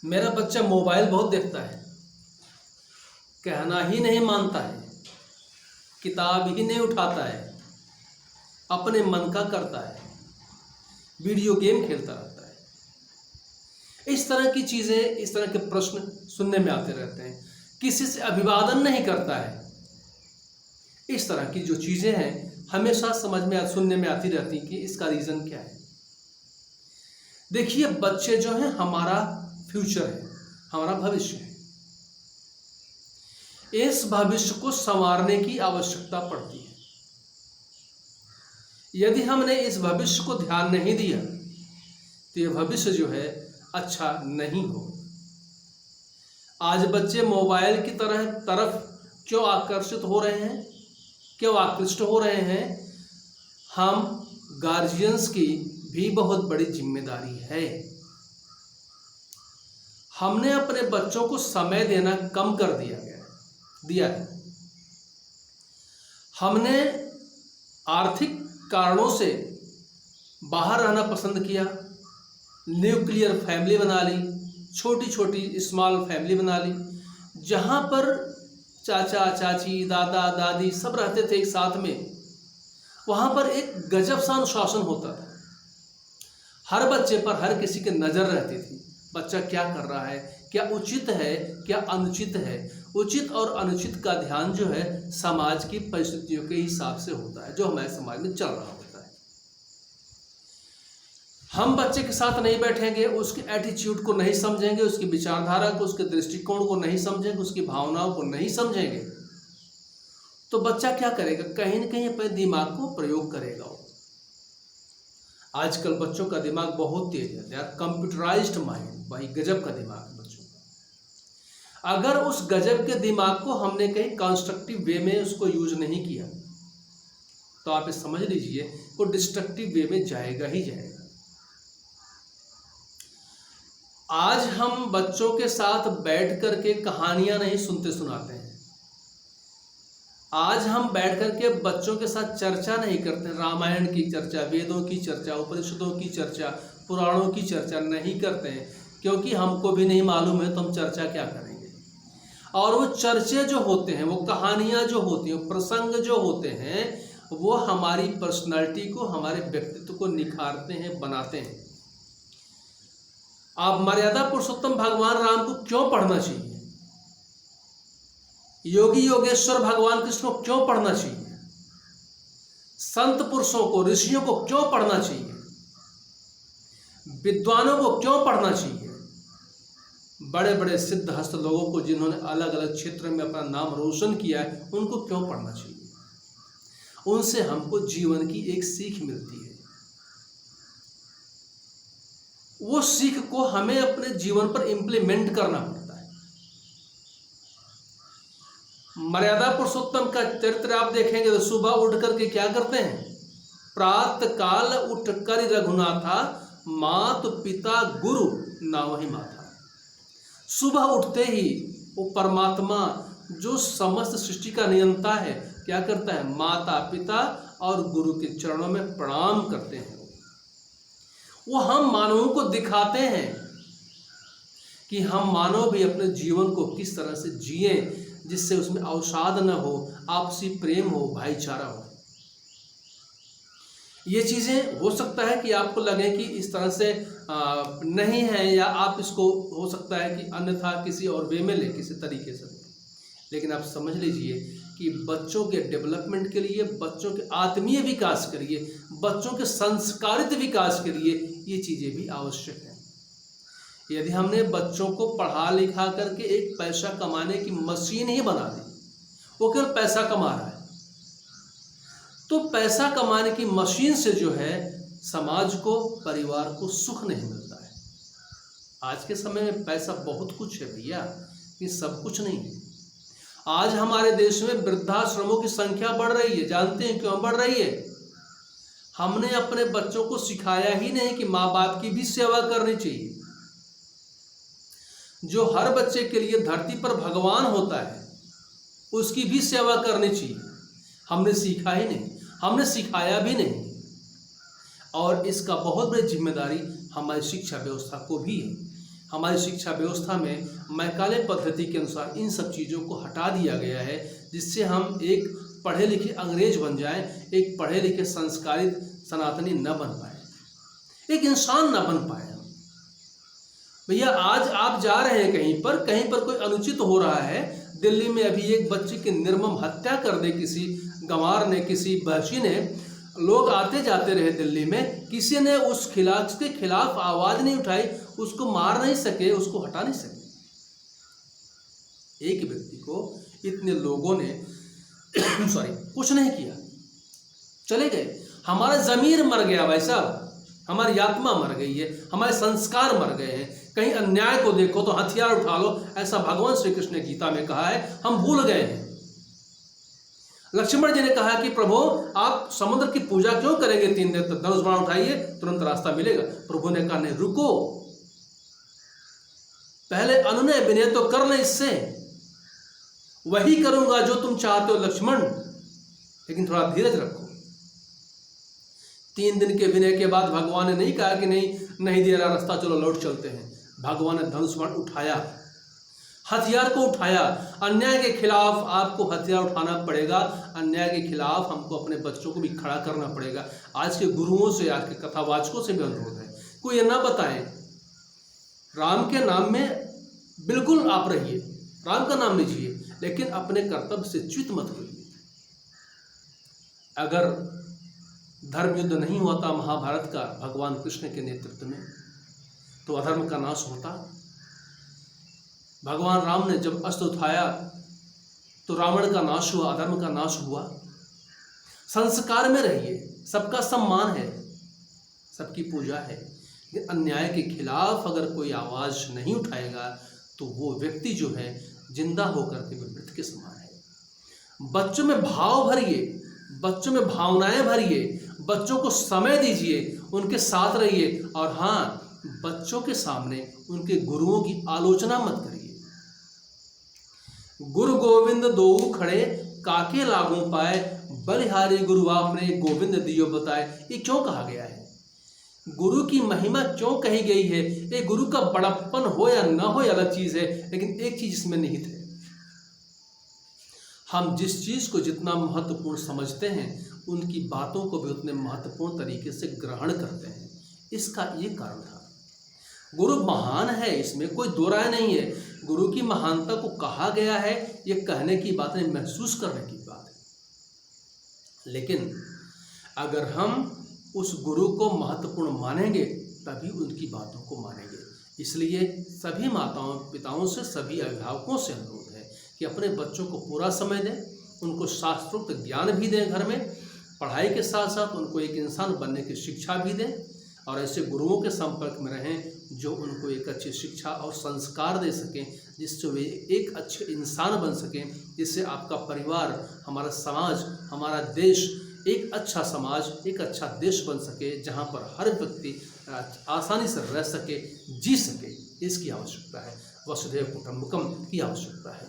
मेरा बच्चा मोबाइल बहुत देखता है, कहना ही नहीं मानता है, किताब ही नहीं उठाता है, अपने मन का करता है, वीडियो गेम खेलता रहता है। इस तरह की चीज़ें, इस तरह के प्रश्न सुनने में आते रहते हैं। किसी से अभिवादन नहीं करता है। इस तरह की जो चीज़ें हैं हमेशा सुनने में आती रहती कि इसका रीज़न क्या है। देखिए, बच्चे जो हैं हमारा फ्यूचर है, हमारा भविष्य है। इस भविष्य को संवारने की आवश्यकता पड़ती है। यदि हमने इस भविष्य को ध्यान नहीं दिया तो यह भविष्य जो है अच्छा नहीं हो। आज बच्चे मोबाइल की तरफ क्यों आकर्षित हो रहे हैं, क्यों आकृष्ट हो रहे हैं? हम गार्जियंस की भी बहुत बड़ी जिम्मेदारी है। हमने अपने बच्चों को समय देना कम कर दिया है। हमने आर्थिक कारणों से बाहर रहना पसंद किया, न्यूक्लियर फैमिली बना ली, छोटी छोटी स्मॉल फैमिली बना ली, जहाँ पर चाचा चाची दादा दादी सब रहते थे एक साथ में। वहाँ पर एक गजब सा अनुशासन होता था। हर बच्चे पर हर किसी की नज़र रहती थी। बच्चा क्या कर रहा है, क्या उचित है, क्या अनुचित है। उचित और अनुचित का ध्यान जो है समाज की परिस्थितियों के हिसाब से होता है, जो हमारे समाज में चल रहा होता है। हम बच्चे के साथ नहीं बैठेंगे, उसके एटीट्यूड को नहीं समझेंगे, उसकी विचारधारा को, उसके दृष्टिकोण को नहीं समझेंगे, उसकी भावनाओं को नहीं समझेंगे, तो बच्चा क्या करेगा? कहीं न कहीं अपने दिमाग को प्रयोग करेगा। आजकल बच्चों का दिमाग बहुत तेज है, दे आर कंप्यूटराइज्ड माइंड, वही गजब का दिमाग है बच्चों का। अगर उस गजब के दिमाग को हमने कहीं कंस्ट्रक्टिव वे में उसको यूज नहीं किया तो आप ये समझ लीजिए वो डिस्ट्रक्टिव वे में जाएगा ही जाएगा। आज हम बच्चों के साथ बैठ करके कहानियां नहीं सुनते सुनाते हैं। आज हम बैठ करके बच्चों के साथ चर्चा नहीं करते। रामायण की चर्चा, वेदों की चर्चा, उपनिषदों की चर्चा, पुराणों की चर्चा नहीं करते हैं, क्योंकि हमको भी नहीं मालूम है तो हम चर्चा क्या करेंगे। और वो चर्चे जो होते हैं, वो कहानियाँ जो होती हैं, प्रसंग जो होते हैं, वो हमारी पर्सनालिटी को, हमारे व्यक्तित्व को निखारते हैं, बनाते हैं। आप मर्यादा पुरुषोत्तम भगवान राम को क्यों पढ़ना चाहिए? योगी योगेश्वर भगवान कृष्ण को क्यों पढ़ना चाहिए? संत पुरुषों को, ऋषियों को क्यों पढ़ना चाहिए? विद्वानों को क्यों पढ़ना चाहिए? बड़े बड़े सिद्धहस्त लोगों को, जिन्होंने अलग अलग क्षेत्र में अपना नाम रोशन किया है, उनको क्यों पढ़ना चाहिए? उनसे हमको जीवन की एक सीख मिलती है। वो सीख को हमें अपने जीवन पर इंप्लीमेंट करना पड़ता है। मर्यादा पुरुषोत्तम का चरित्र आप देखेंगे तो सुबह उठ करके क्या करते हैं? प्रातः काल उठ कर रघुनाथा, मात पिता गुरु नावहि माथा। सुबह उठते ही वो परमात्मा जो समस्त सृष्टि का नियंता है, क्या करता है? माता पिता और गुरु के चरणों में प्रणाम करते हैं। वो हम मानवों को दिखाते हैं कि हम मानव भी अपने जीवन को किस तरह से जिए, जिससे उसमें अवसाद न हो, आपसी प्रेम हो, भाईचारा हो। ये चीज़ें हो सकता है कि आपको लगे कि इस तरह से नहीं है, या आप इसको हो सकता है कि अन्यथा किसी और वे में ले, किसी तरीके से। लेकिन आप समझ लीजिए कि बच्चों के डेवलपमेंट के लिए, बच्चों के आत्मीय विकास के लिए, बच्चों के संस्कारित विकास के लिए ये चीज़ें भी आवश्यक हैं। यदि हमने बच्चों को पढ़ा लिखा करके एक पैसा कमाने की मशीन ही बना दी, वो केवल पैसा कमा रहा है, तो पैसा कमाने की मशीन से जो है समाज को, परिवार को सुख नहीं मिलता है। आज के समय में पैसा बहुत कुछ है भैया, ये सब कुछ नहीं है। आज हमारे देश में वृद्धाश्रमों की संख्या बढ़ रही है। जानते हैं क्यों बढ़ रही है? हमने अपने बच्चों को सिखाया ही नहीं कि माँ बाप की भी सेवा करनी चाहिए। जो हर बच्चे के लिए धरती पर भगवान होता है, उसकी भी सेवा करनी चाहिए। हमने सीखा ही नहीं, हमने सिखाया भी नहीं। और इसका बहुत बड़ी जिम्मेदारी हमारी शिक्षा व्यवस्था को भी है। हमारी शिक्षा व्यवस्था में मैकाले पद्धति के अनुसार इन सब चीज़ों को हटा दिया गया है, जिससे हम एक पढ़े लिखे अंग्रेज बन जाएं, एक पढ़े लिखे संस्कारित सनातनी न बन पाए, एक इंसान न बन पाए। भैया आज आप जा रहे हैं कहीं पर कोई अनुचित हो रहा है। दिल्ली में अभी एक बच्चे की निर्मम हत्या कर दे किसी गंवार ने, किसी बहची ने। लोग आते जाते रहे दिल्ली में, किसी ने उसके खिलाफ आवाज नहीं उठाई, उसको मार नहीं सके, उसको हटा नहीं सके। एक व्यक्ति को इतने लोगों ने कुछ नहीं किया, चले गए। हमारा जमीर मर गया भाई साहब, हमारी आत्मा मर गई है, हमारे संस्कार मर गए हैं। कहीं अन्याय को देखो तो हथियार उठा लो, ऐसा भगवान श्री कृष्ण ने गीता में कहा है, हम भूल गए हैं। लक्ष्मण जी ने कहा कि प्रभु आप समुद्र की पूजा क्यों करेंगे 3 दिन तक, धनुष बाण उठाइए तुरंत रास्ता मिलेगा। प्रभु ने कहा नहीं, रुको, पहले अनुनय विनय तो कर ले, इससे वही करूंगा जो तुम चाहते हो लक्ष्मण, लेकिन थोड़ा धीरज रखो। 3 दिन के विनय के बाद भगवान ने नहीं कहा कि नहीं दे रहा रास्ता, चलो लौट चलते हैं। भगवान ने धनुष बाण उठाया, हथियार को उठाया। अन्याय के खिलाफ आपको हथियार उठाना पड़ेगा, अन्याय के खिलाफ हमको अपने बच्चों को भी खड़ा करना पड़ेगा। आज के गुरुओं से, आज के कथावाचकों से भी अनुरोध है, कोई ये ना बताएं राम के नाम में बिल्कुल आप रहिए, राम का नाम लीजिए, लेकिन अपने कर्तव्य से च्युत मत होइए। अगर धर्म युद्ध नहीं होता महाभारत का भगवान कृष्ण के नेतृत्व में, तो अधर्म का नाश होता। भगवान राम ने जब अस्त्र उठाया तो रावण का नाश हुआ, अधर्म का नाश हुआ। संस्कार में रहिए, सबका सम्मान है, सबकी पूजा है, लेकिन अन्याय के खिलाफ अगर कोई आवाज नहीं उठाएगा तो वो व्यक्ति जो है जिंदा होकर के मृत के समान है। बच्चों में भाव भरिए, बच्चों में भावनाएं भरिए, बच्चों को समय दीजिए, उनके साथ रहिए, और हाँ, बच्चों के सामने उनके गुरुओं की आलोचना मत करिए। गुरु गोविंद दोऊ खड़े काके लागू पाए, बलिहारी गुरु आपने गोविंद दियो बताए। ये क्यों कहा गया है? गुरु की महिमा क्यों कही गई है? ये गुरु का बड़प्पन हो या ना हो अलग चीज है, लेकिन एक चीज इसमें निहित है, हम जिस चीज को जितना महत्वपूर्ण समझते हैं उनकी बातों को भी उतने महत्वपूर्ण तरीके से ग्रहण करते हैं। इसका ये कारण था। गुरु महान है, इसमें कोई दो राय नहीं है। गुरु की महानता को कहा गया है, ये कहने की बात नहीं, महसूस करने की बात है। लेकिन अगर हम उस गुरु को महत्वपूर्ण मानेंगे तभी उनकी बातों को मानेंगे। इसलिए सभी माताओं पिताओं से, सभी अभिभावकों से अनुरोध है कि अपने बच्चों को पूरा समय दें, उनको शास्त्रोक्त ज्ञान भी दें, घर में पढ़ाई के साथ साथ उनको एक इंसान बनने की शिक्षा भी दें, और ऐसे गुरुओं के संपर्क में रहें जो उनको एक अच्छी शिक्षा और संस्कार दे सकें, जिससे वे एक अच्छे इंसान बन सकें, जिससे आपका परिवार, हमारा समाज, हमारा देश एक अच्छा समाज, एक अच्छा देश बन सके, जहाँ पर हर व्यक्ति आसानी से रह सके, जी सके। इसकी आवश्यकता है, वसुधैव कुटुंबकम की आवश्यकता है।